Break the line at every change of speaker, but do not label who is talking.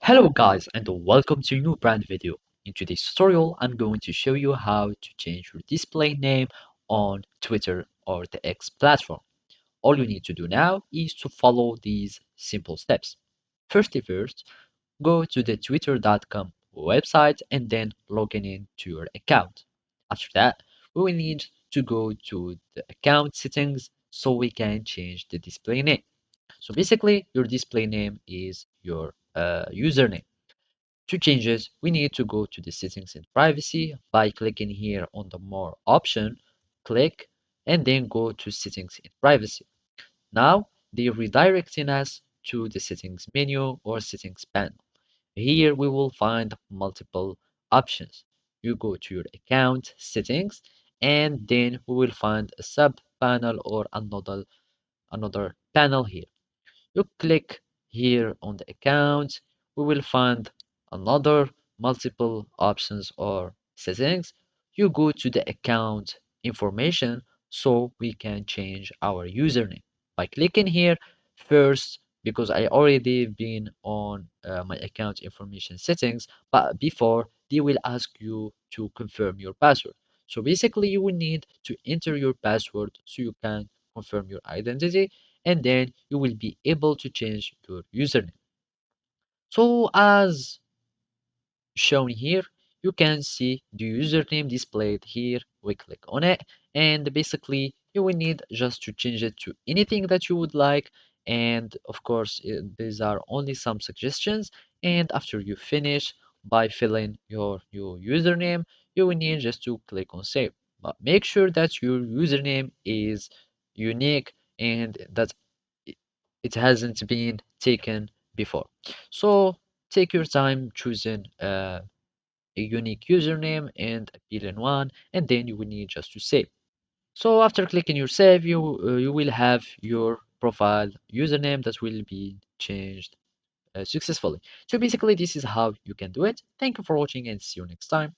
Hello guys and welcome to a new brand video. In today's tutorial, I'm going to show you how to change your display name on Twitter or the X platform. All you need to do now is to follow these simple steps. First, go to the twitter.com website and then log in to your account. After that, we will need to go to the account settings so we can change the display name. So basically, your display name is your username. To change it, we need to go to the settings and privacy by clicking here on the more option, click, and then go to settings and privacy. Now they are redirecting us to the settings menu or settings panel. Here we will find multiple options. You go to your account settings and then we will find a sub panel or another panel here. You click here on the account, we will find another multiple options or settings. You go to the account information so we can change our username. By clicking here first, because I already been on my account information settings, but before they will ask you to confirm your password. So basically you will need to enter your password so you can confirm your identity and then you will be able to change your username. So as shown here, you can see the username displayed here. We click on it and basically you will need just to change it to anything that you would like. And of course, these are only some suggestions. And after you finish by filling your username, you will need just to click on save. But make sure that your username is unique and that it it hasn't been taken before. So take your time choosing a unique username and a boolean one, and then you will need just to save. So after clicking your save, you will have your profile username that will be changed successfully. So basically, this is how you can do it. Thank you for watching and see you next time.